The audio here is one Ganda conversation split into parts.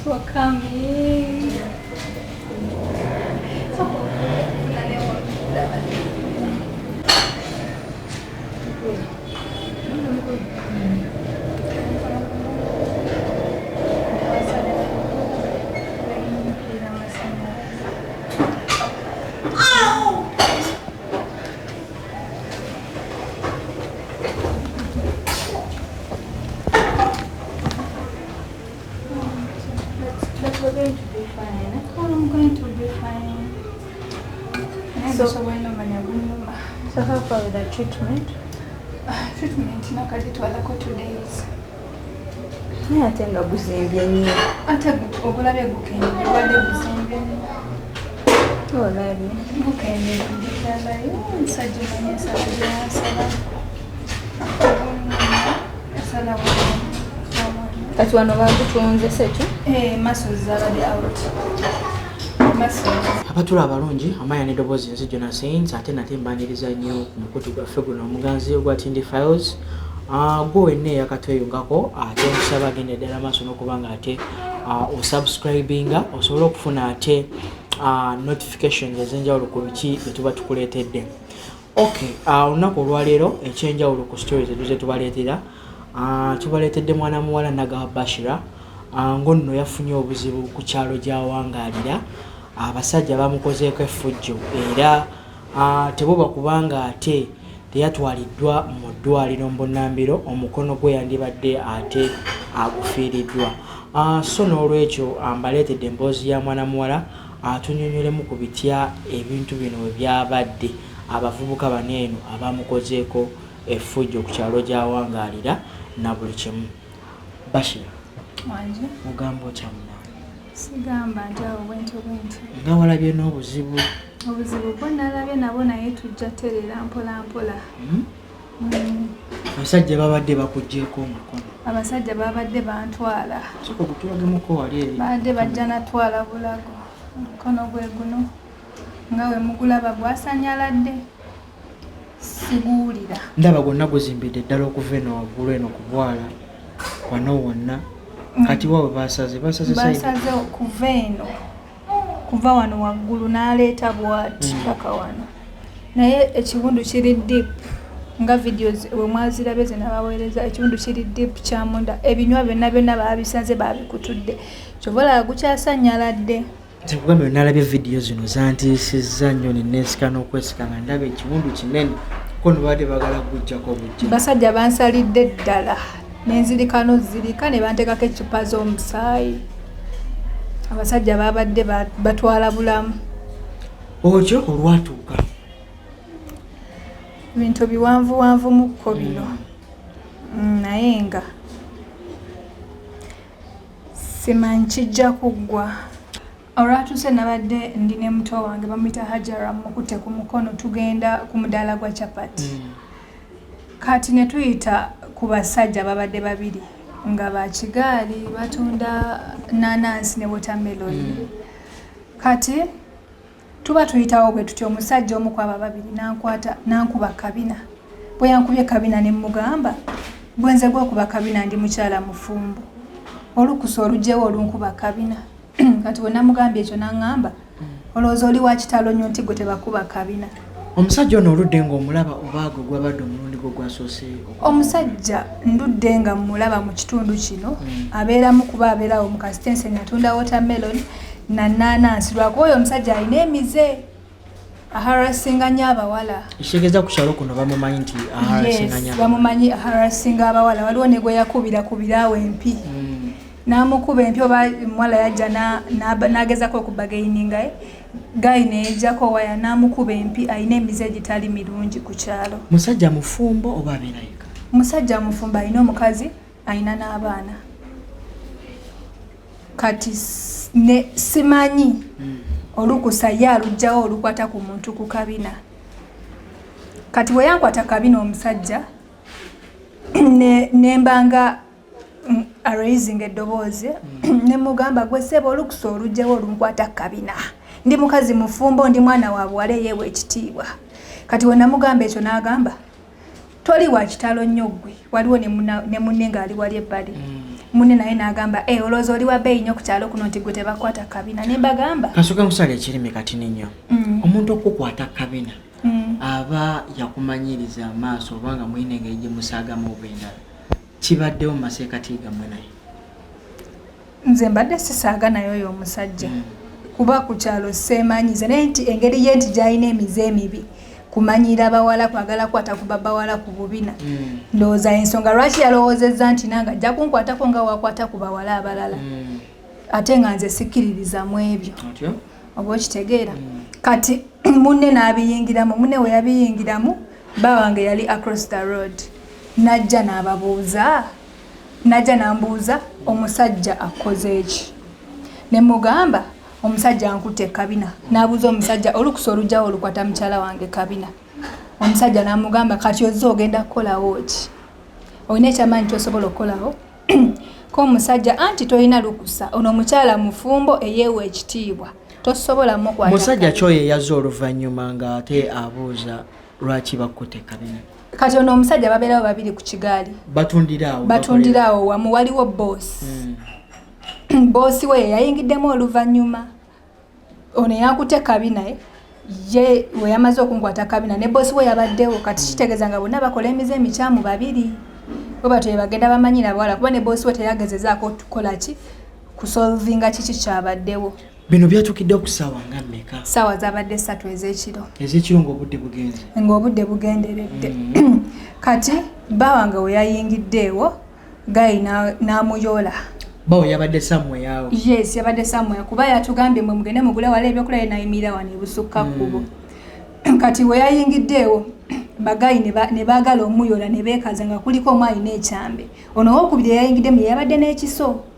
for coming. We're going to be fine. I'm going to be fine. So how far with the treatment? Treatment no kati twalako 2 days. I think I was in the ate ogulabe gukende wale busembe. Oh labi. Gukende ndala yo nsajja sala. Sala kati wano bagutunze setu muscles already out. Abatula abalungi amaya nedobozi nze Jona Saints ate nate mbaniriza nnyo ku mukutu gwaffe guno omuganzi ogwa Tindi Files. Gwe wenna eyakatweyungako ate nkusaba agenda ddala maaso n'okubanga ate osubscribinga osobola okufuna ate notifications ez'enjawulo ku biki bye tuba tukuleetedde. Okay, olunaku olwaleero ekyenjawulo ku stories etuze tubaleetera tubaleetedde mwana muwala Nagawa Bashira ng'onno yafunye obuzibu ku kyalo gy'awangaalira. Abasajja bamukozeeko effujjo era tebuba kubanga ate teyatwaliddwa mu ddwaliro Mbonambiro omukono gwe yandibadde ate agufiiriddwa. So n'olwekyo mbaleetedde emboozi ya mwana muwala atunyonyolemu ku bitya ebintu bino bwe byabadde abavubuka bano eno abamukozeeko effujjo ku kyalo gy'awangaalira na buli kimu. Bashira wanje mugamba otya muna? Sigamba nti awo bwento nga walabye n'obuzibu? Obuzibu bwonna nalabye nabo naye tujja terera mpola mpola. Abasajja babadde bakugjeeko omukono? Abasajja babadde bantwala. Soko kutulagemuko wali eri? Badde bajja natwala bulago. Omukono gwe guno nga we mugulaba gwasanyaladde. Siguulira. Ndaba gonna guzimbidde ddala okuva eno waggulu eno ku bwala wano wonna. Kati wawe basaze okuva eno kuva wano waggulu n'aleeta bwati paka wano. Naye ekiwundu kiri deep nga videos we mwazirabe ze nabaweereza. Ekiwundu kiri deep kyamunda. Ebinywa byonna babisaze babikutudde. Kyobola gukyasanyaladde. Tekugambye nalabye video zino zantiisizza nnyo neneesika n'okwesika nga ndaba ekiwundu kinene ko nobadde bagala kuggyako bujja. Basajja bansalidde ddala n'enzirika n'ozirika ne banteekako eccupa z'omusaayi. Abasajja babadde batwala bulamu. Okyo olwatuuka bintu biwanvuwanvu mukko bino. Naye nga simanyi kijja kuggwa. Olwatuuse nabadde ndi ne muto wange bamuyita Hajara mukute ku mukono tugenda ku mudaala gwa chapati. Kati ne tuyita ku basajja babadde babiri nga bakigaali batunda nanansi ne watermelon. Kati tuba tuyitawo bwe tutyo omusajja omu ku abo babiri nankwata nankuba Kabina. Bwe yankubye Kabina ne mugamba bwenze gwokuba Kabina ndi mukyala mufumbo. Olukusa olugyewo olunkuba Kabina. Kati we namugambye ekyo n'angamba olowooza oli wa kitalo nnyo nti gwe tebakuba Kabina. Omusajja ono oludde ng'omulaba oba gwe gwabadde omulundi gwe gwasooseeko? Omusajja ndudde nga mmulaba mu kitundu kino abeeramu kuba abeerawo mu kasitense natunda watermelon na nanansi lwakuba oyo omusajja alina emize aharasinga nnyo abawala. Ekitegeeza ku kyalo kuno bamumanyi nti aharasinga nnyo? Bamumanyi aharasinga abawala. Waliwo ne gwe yakubira awo empi. Namukuba empyo mwala yajja n'agezako okubagaininga gayi nejjako waya namukuba empi ayina emize egitali mirungi ku kyalo. Musajja mufumbo oba abeera yekka? Musajja mufumbo ayina omukazi ayina n'abaana. Kati simanyi olukusa ye alugjawo olukwata ku muntu ku Kabina. Kati bwe yankwata Kabina omusajja nembanga raising eddoboozi ne mugamba gwe ssebo olukusa olugjewo olunkwata Kabina. Ndi mukazi mufumbo ndi mwana wa bwala yewe ekitiibwa. Kati we namugamba ekyo n'agamba toli wa kitalo nnyo ggwe. Waliwo ne munne ng'ali wali ebbali. munne naye n'agamba olowooza oli wa bbeeyi nnyo ku kyalo kuno nti gwe tebakwata kabina ne mbagamba kasooka nkusala ekirimi kati nnyo omuntu okukwata kabina aba yakumanyiriza amaaso oba nga mulina engeri gye musaagamu oba endala kibaddewo mu maseekati gammwe naye nze mbadde sisaaga naye oyo omusajja kuba ku kyalo seemanyiza naye nti engeri ye nti gy'alina emize emibi kumanyira abawala kwagala kwata ku babawala ku bubina ndowooza ensonga lwaki yalowoozezza nti nanga ajja kunkwatako nga wakwata ku bawala abalala ate nga nze sikkiririza mu ebyo oba okitegeera kati munne n'abiyingiramu munne we yabiyingiramu bba wange yali across the road najja n'ambuuza omusajja akoze eki ne mugamba omusajja ankutte kabina n'abuuza omusajja olukusa olugjawo olukwata mukyala wange kabina omusajja n'amugamba kati ozze ogenda kukolawo ki olina ekyamaanyi kyosobola okukolawo ko omusajja anti tolina lukusa ono omukyala mufumbo eyeewa ekitiibwa tosobola mukwata musajja kyoyo yazze oluvannyuma ng'ate abuuza lwaki bakutte kabina kati ono omusajja babeerawo babiri ku kigaali batundiraawo wamu waliwo boosi boosi we yayingiddemu oluvannyuma ono yakutte kabina ye we yamaze okunkwata kabina ne boosi we yabaddewo kati kitegeeza nga bonna bakola emize emikyamu babiri we batoye bagenda bamanyira bawala kuba ne boosi we teyagezezaako okukola ki kusolvinga kiki kyabaddewo bino byatuukidde ku ssaawa nga mmeka ssaawa zabadde 3 ez'ekiro ng'obudde bugenderedde kati bba wange we yayingiddeewo gayi n'amuyoola bawo yabadde samwe yawo yes yabadde samwe kuba yatugambye mwe mugende mugule wala ebyokulya nayimirira wano ebusukka kkubo kati we yayingiddeewo bagayi ne baagala omuyoola ne beekaza nga kuliko omu alina ekyambe ono wokubiri yayingiddemu yabadde n'ekiso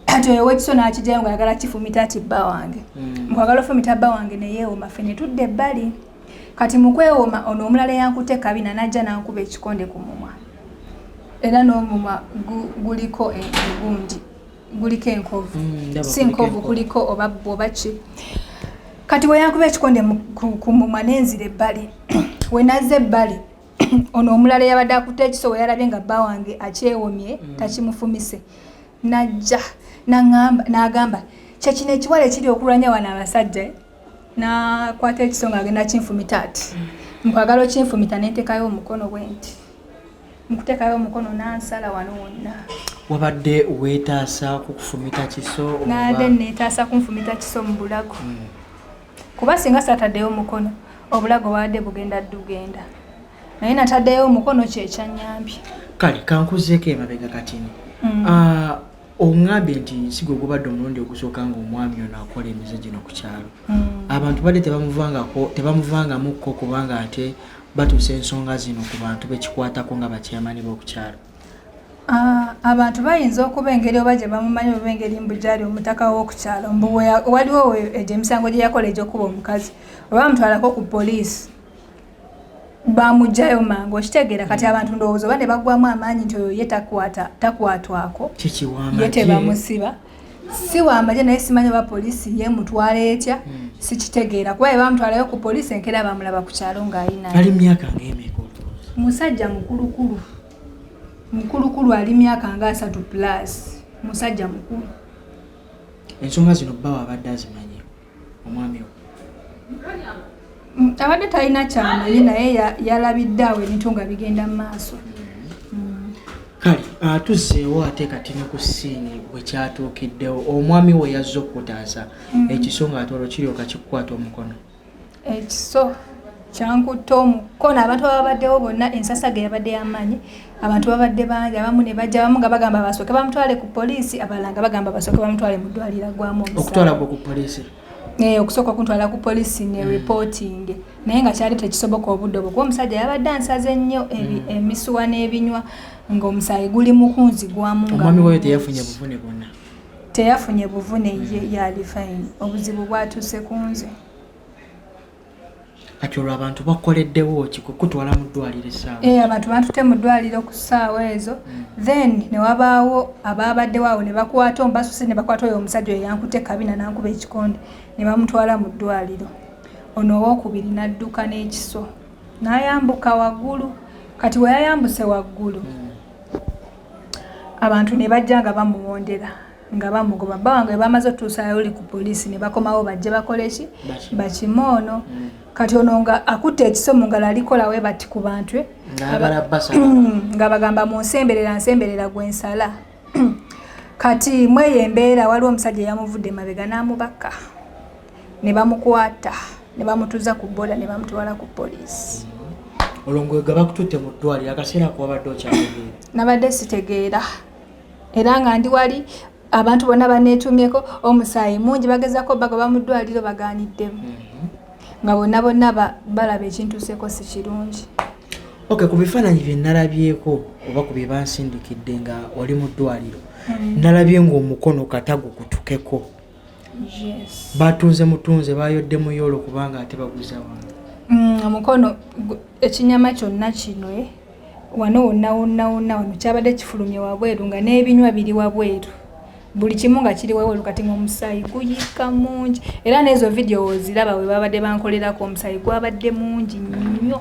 ati oyo w'ekiso n'akijjayo nga yagala kifumita ati bba wange mukwagala ofumita bba wange ne yeewoma ffe ne tudde ebbali kati mu kwewooma ono omulala yankutte kabina n'ajja n'ankuba ekikonde ku mumwa era n'omumwa guliko engundi guliko enkovu si nkovu kuliko oba ki kati we yankuba ekikonde ku mumwa n'enzira ebbali we nazza ebbali ono omulala yabadde akutte ekiso we yalabye nga bba wange akyewomye takimufumise najja n'agamba kyekino ekiwala ekiri okulwanya wano abasajja n'akwata ekiso nga agenda kinfumita ati nkwagala okinfumita n'enteekayo omukono bwe nti nkuteekayo omukono n'ansala wano wonna wabadde weetaasa kukufumita kiso naade neetaasa kunfumita kiso mu bulago kuba singa sataddeyo omukono obulago bwadde bugenda ddugenda naye nataddeyo omukono kyekyanyambye kale kankuzeeko emabega katini oŋŋambye nti sigwe gubadde omulundi ogusooka nga omwami ono akola emize gino ku kyalo abantu badde tebamuvangamukko kubanga ate batuusa ensonga zino ku bantu bekikwatako nga bakyamani b'oku kyalo abantu bayinza okuba engeri oba gye bamumanyi oba engeri mbugyali omutaka w'oku kyalo waliwo egyo emisango gye yakola egy'okuba omukazi oba bamutwalako ku poliisi bamugjayo mangu okitegeera kati abantu ndowooza oba ne baggwamu amaanyi nti oyo ye takwatwako ye tebamusiba si wamagye naye simanyi oba poliisi ye mutwala etya sikitegeera kuba ye bamutwalayo ku poliisi enkeera bamulaba ku kyalo ng'ayina ali myaka ng'emeka musajja mukulukulu ali myaka nga 3+ musajja mukulu ensonga zino bbawo abadde azimanyi omwami we abadde talina kyamanyi naye yalabidde awo ebintu nga bigenda mu maaso kale tuzzeewo ate kati ne ku ssiini bwe kyatuukiddewo omwami we yazze okutaasa ekiso ng'atoolo kiryoka kikukwata omukono ekiso kyankutta omukono abantu babaddewo bonna ensasa ge yabadde yamaanyi abantu babadde bangi abamu ne bajja abamu nga bagamba basooke bamutwale ku poliisi abalala nga bagamba basooke bamutwale mu ddwaliro gwamu okutwala gwe ku poliisi okusooka okuntwala ku poliisi ne reporting naye nga kyali tekisoboka obudde obwo kuba omusajja yabadde ansaze nnyo emisuwa n'ebinywa ng'omusaayi guli mukunzi gwamu omwami weyo teyafunye buvune bwonna teyafunye buvune yali fine obuzibu bwatuuse ku nze kati olwo abantu bakoleddewo kikutwala mu ddwaliro essaawa abantu batutte mu ddwaliro ku ssaawa ezo then ne wabaawo abaabaddewo awo ne bakwata omubasuse ne bakwata oyo omusajja oyo yankutte kabina n'ankuba ekikonde ne bamutwala mu ddwaliro ono owookubiri n'adduka n'ekiso n'ayambuka waggulu kati we yayambuse waggulu abantu ne bajja nga bamuwondera nga bamugoba bawange bamaze otuusayo oli ku poliisi ne bakomawo bajje bakole ki bakimoono kati ono nga akutte ekisomo nga lalikola we bati ku bantu nga bagamba nsemberera gwensala kati mweyo embeera waliwo omusajja yamuvudde mabega n'amubaka ne bamukwata ne bamutuza ku boda ne bamutwala ku poliisi. Olongo gaba kututte mu ddwaliro akaseera kwabadde okyategeera? Nabadde sitegeera era nga ndi wali abantu bonna baneetumyeko omusaayi mungi bagezako bagoba mu ddwaliro bagaaniddemu nga bonna balaba ekintuuseeko si kirungi. Okay, ku bifaananyi bye nalabyeko oba ku bye bansindikidde nga oli mu ddwaliro nalabye ng'omukono katagu kutukeko. Yes. Batunze mutunze bayodde mu yolo kubanga ate baguza wange. Omukono ekinyama kyonna kino wano wonna kyabadde kifulumye wabweru nga n'ebinywa biri wabweru buli kimu nga kiri wabweru kati ng'omusaayi guyika mungi era n'ezo vidiyo oziraba we babadde bankolerako omusaayi gwabadde mungi nnyo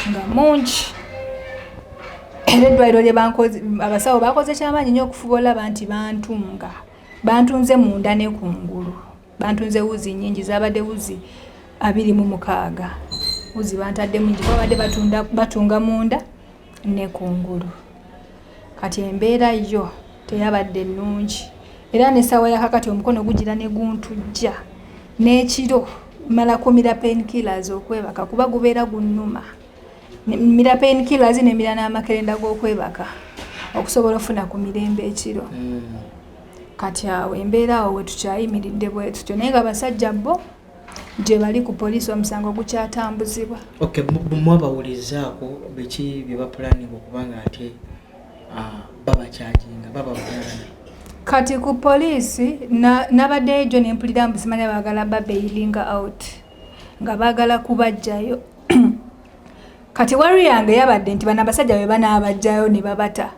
nga mungi era eddwaliro lye bankoze abasawo bakoze kyamaanyi nnyo okufuba olaba nti bantunze munda ne kungulu bantunze wuzi nnyingi zabadde wuzi 26 wuzi bantadde mungi babadde batunga munda ne kungulu kati embeera yo teyabadde nnungi era n'essaawa yakakati omukono gugira ne guntujja n'ekiro mala kumira painkillers okwebaka kuba gubeera gunnuma mira painkillers nemira n'amakerenda g'okwebaka okusobola ofuna ku mirembe ekiro kati awo embeera awo wetukyayimiridde bwe tutyo naye nga basajja bo gye bali ku poliisi omusango gukyatambuzibwa. Okay, mwabawulizaako biki bye bapulaninga okubanga ate babakyaginga babawulana kati ku poliisi nabadde ejo nempulira mbusimanya baagala babailinga out nga baagala kubajjayo kati wari yange yabadde nti bano abasajja bwe banaabajjayo ne babata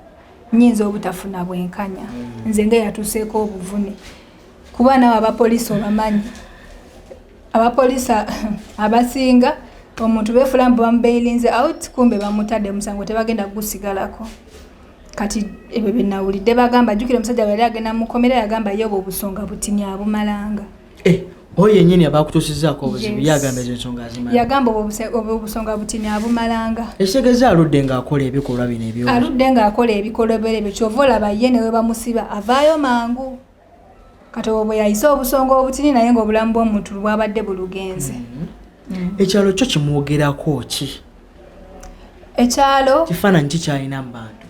nnyinza obutafuna bwenkanya nze nga yatuuseeko obuvune kuba naawe abapoliisi obamanyi abapoliisi abasinga omuntu beefula mbu bamubailinze out kumbe bamutadde musango tebagenda kugusigalako kati ebyo bye nawulidde bagamba jjukira omusajja bwe yali agenda mukomera yagamba ye obusonga butini abumalanga oyo yennyini abakutuusizzaako obuzibu yagamba ezo ensonga azimala yagamba obusonga butini abumalanga ekitegeeza aludde ng'akola ebikolwa bino ebyo aludde ng'akola ebikolwa ebyo kyova olaba ye ne we bamusiba avaayo mangu kati obwo yayise obusonga obutini naye ng'obulamu bw'omuntu bwabadde bulugenze. Ekyalo kyo kimwogerako ki? Ekyalo kifaananyi kikyalina mu bantu?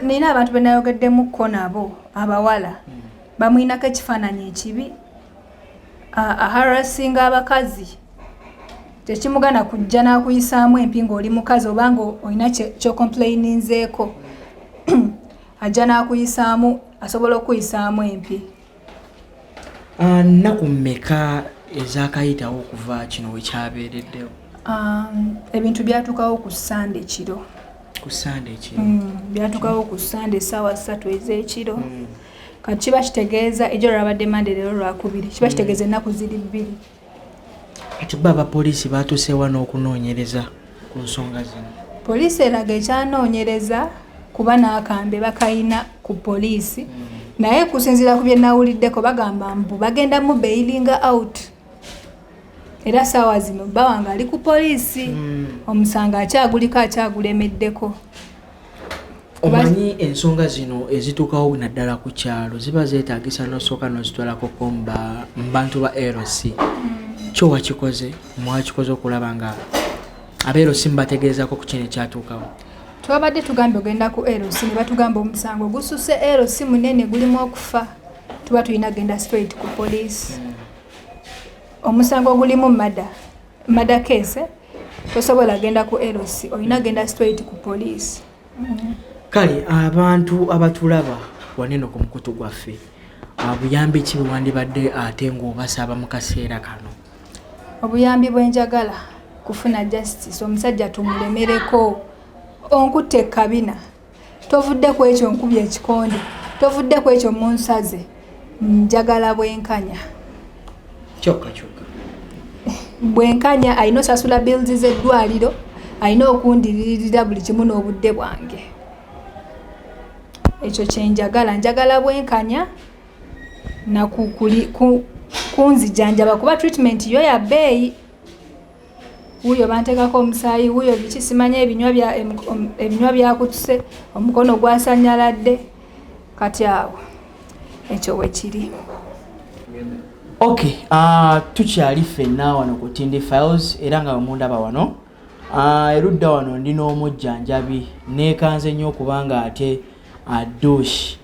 Nina abantu benayogeddemuko nabo abawala bamwinako ekifaananyi ekibi aharasinga abakazi tekimugana kujja n'akuyisaamu empi ng'oli mukazi obanga olina kyokomplaininzeeko ajja n'akuyisaamu asobola okuyisaamu empi. Nnaku mmeka ezaakayitawo okuva kino wekyabeereddewo? Ebintu byatuukawo ku Sande kiro. Ku Sande ekiro? Byatuukawo ku Sande essaawa 3 ez'ekiro. Kati kiba kitegeeza ejo lwabadde Mande leero Lwakubiri kiba kitegeeza ennaku ziri 2. Kati bo abapoliisi baatuusewa n'okunoonyereza ku nsonga zino? Poliisi eraga ekyanoonyereza kuba n'akambe bakayina ku poliisi naye kusinziira ku bye nawuliddeko bagamba mbu bagenda mu bailinga out era ssaawa zino bawanga ali ku poliisi omusango akyagulemeddeko. Omanyi ensonga zino ezituukawo naddala ku kyalo ziba zeetaagisa n'osooka n'ozitwalako mu bantu ba LC. Kyo wakikoze mwakikoze okulaba nga abeerosi mbategeezako ku kino ekyatuukawo? Twabadde tugambye ogenda ku LC ne batugamba omusango gususe LC munene gulimu okufa tuba tulina genda straight ku poliisi. Omusango gulimu mada case tosobola genda ku LC olina genda straight ku poliisi. Kale abantu abatulaba wanene ku mukutu gwaffe buyambi ki bwe wandibadde ate ng'obasaba mu kaseera kano? Obuyambi bwenjagala kufuna justice omusajja tumulemereko onkutte Kabina tovudde ku ekyo nkubye ekikonde tovudde ku ekyo munsaze njagala bwenkanya kyokka bwenkanya alina osasula bills z'eddwaliro alina okundiririra buli kimu n'obudde bwange ekyo kyenjagala bwenkanya na kunzijanjaba kuba treatment yo ya bbeeyi. Wuyo bantekako omusaayi, wuyo biki simanya ebinywa byakutuse, omukono gwasanyaladde. Kati awo ekyo wekiri. Okay, tukyali ffenna wano ku Tindi Files era nga mundaba wano. Erudda wano ndina omujjanjabi neekanze nnyo okubanga ate Dush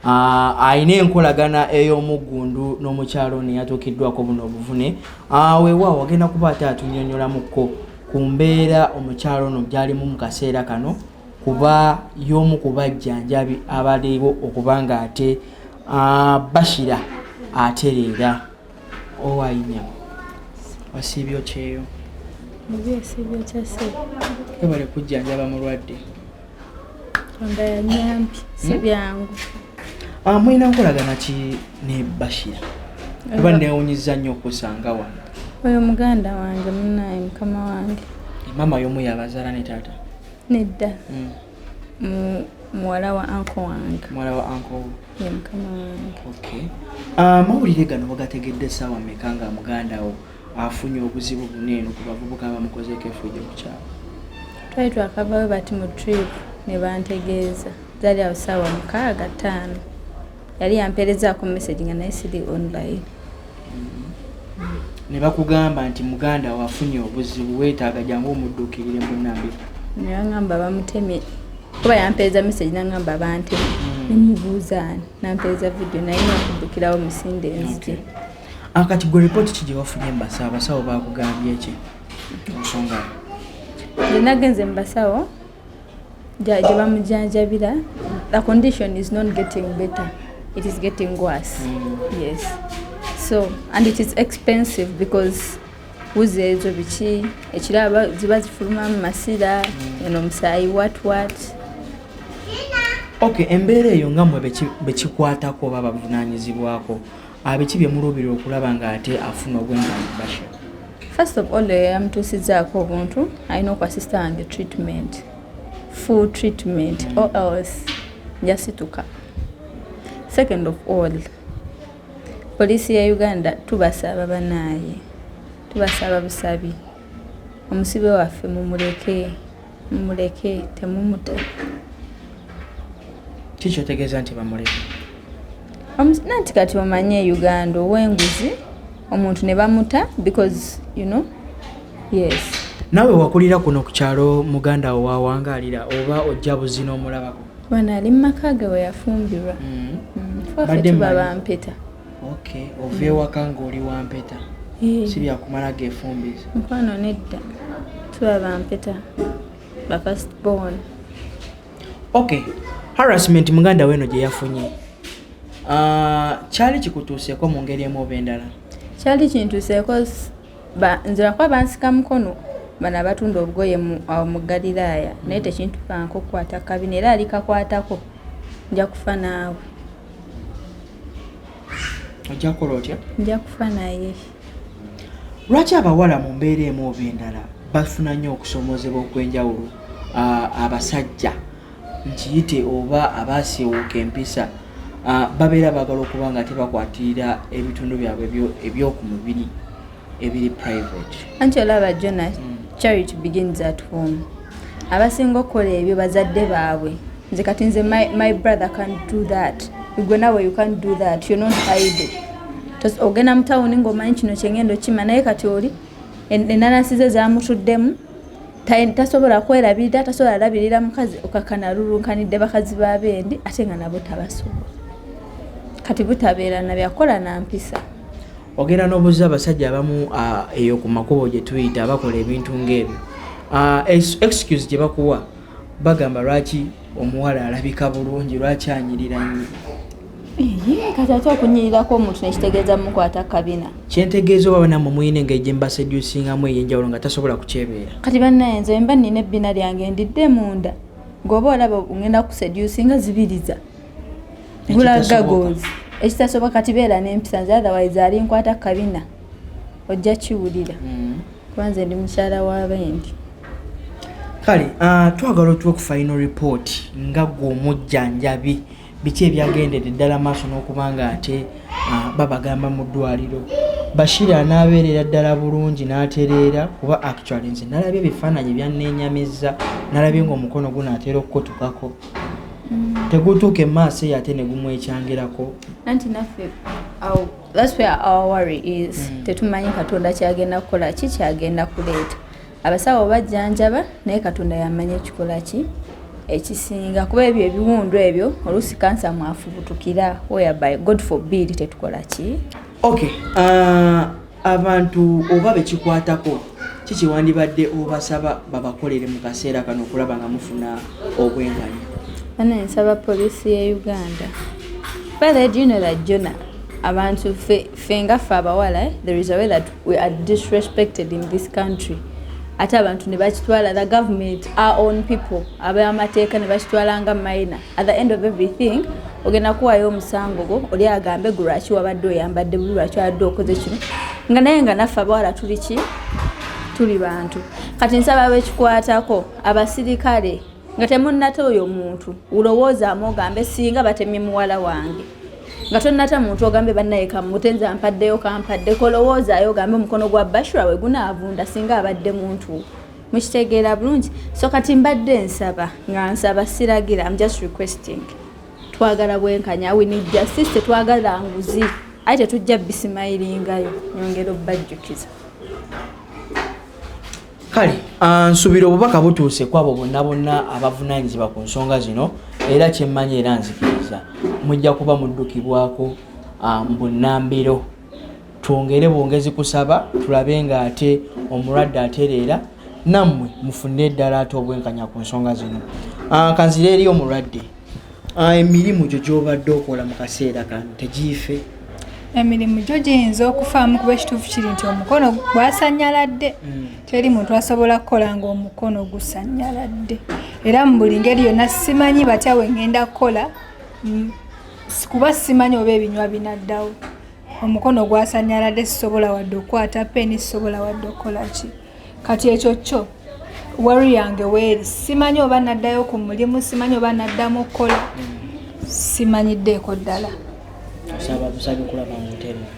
ayina enkolagana ey'omuggundu n'omukyalo ne yatuukiddwako buno obuvune. Weewaawo agenda kuba ate atunnyonnyolamuko ku mbeera omukyalo ono gy'alimu mu kaseera kano kuba y'omu ku bajjanjabi abaliwo okubanga ate bashira atereera. Owayinya wasiibyo kyeyo Mubyesiibyo kyase ebale kujjanjaba mulwadde onda yanyambi si byangu. Mulina nkolagana ki ne Bashira? Kuba neewunyizza nnyo okusanga wano. Oyo muganda wange munnaye mukama wange. Mama y'omu yabazaala ne taata? Nedda. Muwala wa anko wange. Muwala wa anko ye mukama wange. Okay. Mawulire gano bagategedde ssaawa mmeka nga muganda wo afunye obuzibu buneeno ku bavubuka abamukozeeko effujjo ku kyalo? Twali twakavayo bati mu trip ne bantegeeza zaali awo ssaawa 6:05. Yali yampeerezaako message nga naye siri online. Ne bakugamba nti muganda wo afunye obuzibu weetaaga jangu omudduukirire mu Nambiro? Ne baŋŋamba bamutemye kuba yampeereza message n'aŋŋamba bantemye. Nemubuuzaani nampeereza video naye n'okuddukirawo misinde enzije. Kati gwe ripooti ki gye wafunye mu basawo? Abasawo baakugambye ki ensonga? Nze nagenze mu basawo gye bamujjanjabira. The condition is not getting better, it is getting worse. Yes, so and it is expensive because wuzi ezo biki ekiraba ziba zifuluma mu masira omusaayi what. Okay, embeera eyo nga mmwe bekikwatako oba bavunaanyizibwako abiki bye muluubirira okulaba nga ate afuna obwenkanyi Bashir? First of all, yamutuusizzaako obuntu alina okwasista wange treatment, full treatment or else njasituka. Second of all, poliisi ya Uganda tubasaba banaaye, tubasaba busabi omusibe waffe mumuleke temumuta. Kiki otegeeza nti bamuleke? Nanti kati omanye Uganda ow'enguzi omuntu ne bamuta because you know. Yes. Nawe wakulira kuno ku kyalo muganda wo wawangaalira oba ojja buzina omulabako? Bwana ali mu maka ge we yafumbirwa. Faffe tuba bampeta. Okay, ova ewaka ng'oli wampeta. Si byakumala geefumbiza? Nkwano nedda tuba bampeta ba first born. Okay, harassment muganda weno gye yafunye kyali kikutuuseeko mu ngeri emu oba endala? Kyali kintuuseeko nze lwakuba bansika mukono bano abatunda obugoye mu Galiraaya naye tekintuukanko okukwata Kabina era alikakwatako nja kufa naawe. Ojja kukola otya? Nja kufa naye. Lwaki abawala mu mbeera emu oba endala bafuna nnyo okusomozebwa okw'enjawulo abasajja nkiyite oba abaasiiwuuka empisa babeera baagala okuba nga tebakwatirira ebitundu byabwe eby'oku mubiri ebiri private? Anti olaba Jonas, charity begins at home. Abasinga okukola ebyo bazadde baabwe. Nze kati nze my brother can't do that. Gwe nawe you can't do that. You're not idle. Ogenda mu tawuni ng'omanyi kino kyengendo kima naye kati oli enanasi ze zaamutuddemu tasobola kwerabirira, tasobola labirira mukazi okakana lulunkanidde bakazi b'abendi ate nga nabo tabasobola. Kati butabeera na byakola na mpisa. Ogenda n'obuuza abasajja abamu eyo ku makubo gye tuyita abakola ebintu ng'ebyo. Excuse gye bakuwa bagamba lwaki omuwala alabika bulungi, lwaki anyirira nnyo. Kati ate okunyirirako omuntu nekitegeeza mukwata Kabina. Kyentegeeza oba nammwe muyina engeri gye mbasedusingamu ey'enjawulo nga tasobola kukyebeera. Kati bannaye nze mba nnina ebbina lyange ndidde munda ng'oba olaba ngenda kusedusinga zibiriza gulaga gozi ekitasoboka kati beera n'empisa nze otherwise ali nkwata Kabina ojja kiwulira kuba nze ndi mukyala w'abendi. Kale twagala otuwe ku final report nga gwe omujjanjabi biki ebyagendedde ddala maaso n'okubanga ate babagamba mu ddwaliro. Bashir anaabeerera ddala bulungi n'atereera kuba actually nze nalabye ebifaananyi byanneenyamizza, nalabye ng'omukono gunaatera okukotukako tegutuuka emaaso eyo ate ne gumwekyangirako. Anti naffe that's where our worry is. Tetumanyi Katonda kyagenda kukola ki, kyagenda kuleeta. Abasawo bajjanjaba naye Katonda yamanya ekikola ki ekisinga, kuba ebyo ebiwundu ebyo oluusi kansa mwafubutukira whereby God forbid tetukola ki. Okay, abantu oba bekikwatako kikiwandibadde obasaba babakolere mu kaseera kano okulaba nga mufuna obwenkanya? Ana nsaba poliisi ya Uganda. By the way, do you know that Jonah, abantu fenga fe abawala, there is a way that we are disrespected in this country. Ate abantu ne bakitwala, the government, our own people, ab'amateeka ne bakitwala nga minor. At the end of everything, ogenda kuwayo omusango gwo oli agambe lwaki wabadde oyambadde buli lwaki wabadde okoze kino, nga naye nga naffe abawala tuli ki, tuli bantu. Kati nsaba abekikwatako abasirikale nga temunnate oyo muntu ulowoozaamu ogambe singa batemye muwala wange, nga tonnata muntu ogambe bannaye kamutenza ampaddeyo kampaddeko, olowoozaayo ogambe omukono gwa Bashira we gunaavunda singa abadde muntu. Mukitegeera bulungi? So kati mbadde nsaba nga nsaba siragira, I'm just requesting. Twagala bwenkanya, we need justice, tetwagala nguzi, aye tetujja bisimayiringayo, nyongera obbajjukiza. Kale, nsubira obubaka butuuse kwabo bonna abavunaanyizibwa ku nsonga zino, era kyemmanyi era nzikiriza mujja kuba muddukibwako mbunnambiro. Twongere bwongezi kusaba tulabe nga ate omulwadde atereera nammwe mufune eddala ate obwenkanya ku nsonga zino. Kanzira eri omulwadde, emirimu gyo gy'obadde okola mu kaseera kano tegiife? Emirimu gyo giyinza okufaamu kuba ekituufu kiri nti omukono gwasanyaladde. Teri muntu asobola kukola ng'omukono gusanyaladde. Era mu buli ngeri yonna simanyi batya we ngenda kukola kuba simanyi oba ebinywa binaddawo. Omukono gwasanyaladde sisobola wadde okukwata peni, sisobola wadde okukola ki. Kati ekyo kyo worry yange weeri, simanyi oba naddayo ku mulimu, simanyi oba naddamu okukola, simanyiddeeko ddala.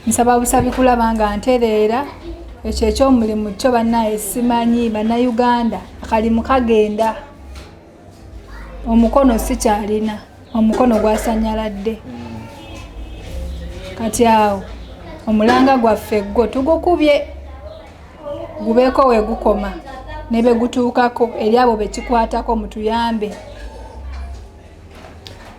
Nsaba busabi kulaba nga ntereera, ekyo ekyomulimu kyo bannaye simanyi, bannayuganda akalimu kagenda, omukono sikyalina, omukono gwasanyaladde. Kati awo omulanga gwaffe gwo tugukubye gubeeko we gukoma ne be gutuukako eri abo bekikwatako mutuyambe.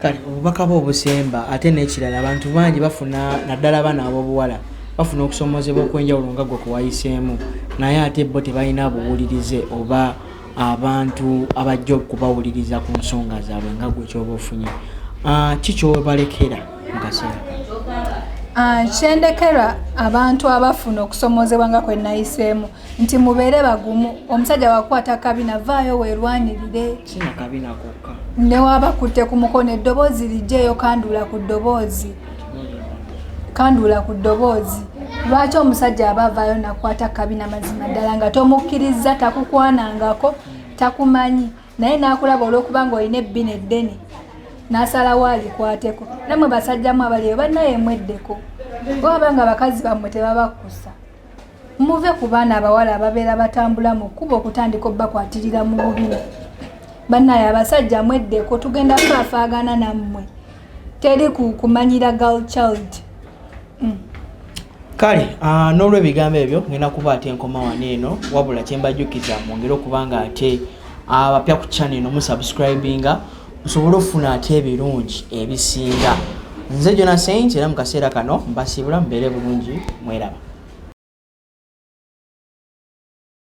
Kale obubaka bw'obusemba ate n'ekirala abantu bangi bafuna naddala abaana ab'obuwala bafuna okusomozebwa okwenjawulo nga gwe kuwayiseemu, naye ate bo tebalina buwulirize oba abantu abajja okubawuliriza ku nsonga zaabwe nga gwe kyoba ofunye. Kikyobalekera mu kaseera? Kyendekera abantu abafuna okusomozebwa nga kwe nayiseemu nti mubeere bagumu. Omusajja wakwata Kabina, vaayo weerwanirire. Sina Kabina kokka. Ne wabakutte ku mukono eddoboozi lijjeeyo, kandula ku ddoboozi. Kandula ku ddoboozi. Lwaki omusajja abavaayo nakwata Kabina mazima ddala nga tomukkiriza, takukwanangako, takumanyi, naye n'akulaba olw'okuba ng'olina ebbina eddene n'asalawo alikwateko. Nammwe basajjamu abaliyo bannaye mweddeko. Bw'aba nga bakazi bammwe tebabakusa, muve ku baana abawala ababeera batambula mu kkubo okutandika obbakwatirira mu bubina. Bannaye abasajja mweddeko, tugenda faafaagana nammwe, teri kumanyira girl child. Kale, n'olw'ebigambo ebyo ngenda kuba ate enkoma wano eno, wabula kyembajjukiza mwongere okuba nga ate abapya ku channel eno musubscribinga musobole okufuna ate ebirungi ebisinga. Nze Jonah Saint era mu kaseera kano mbasiibula mubeere bulungi, mweraba.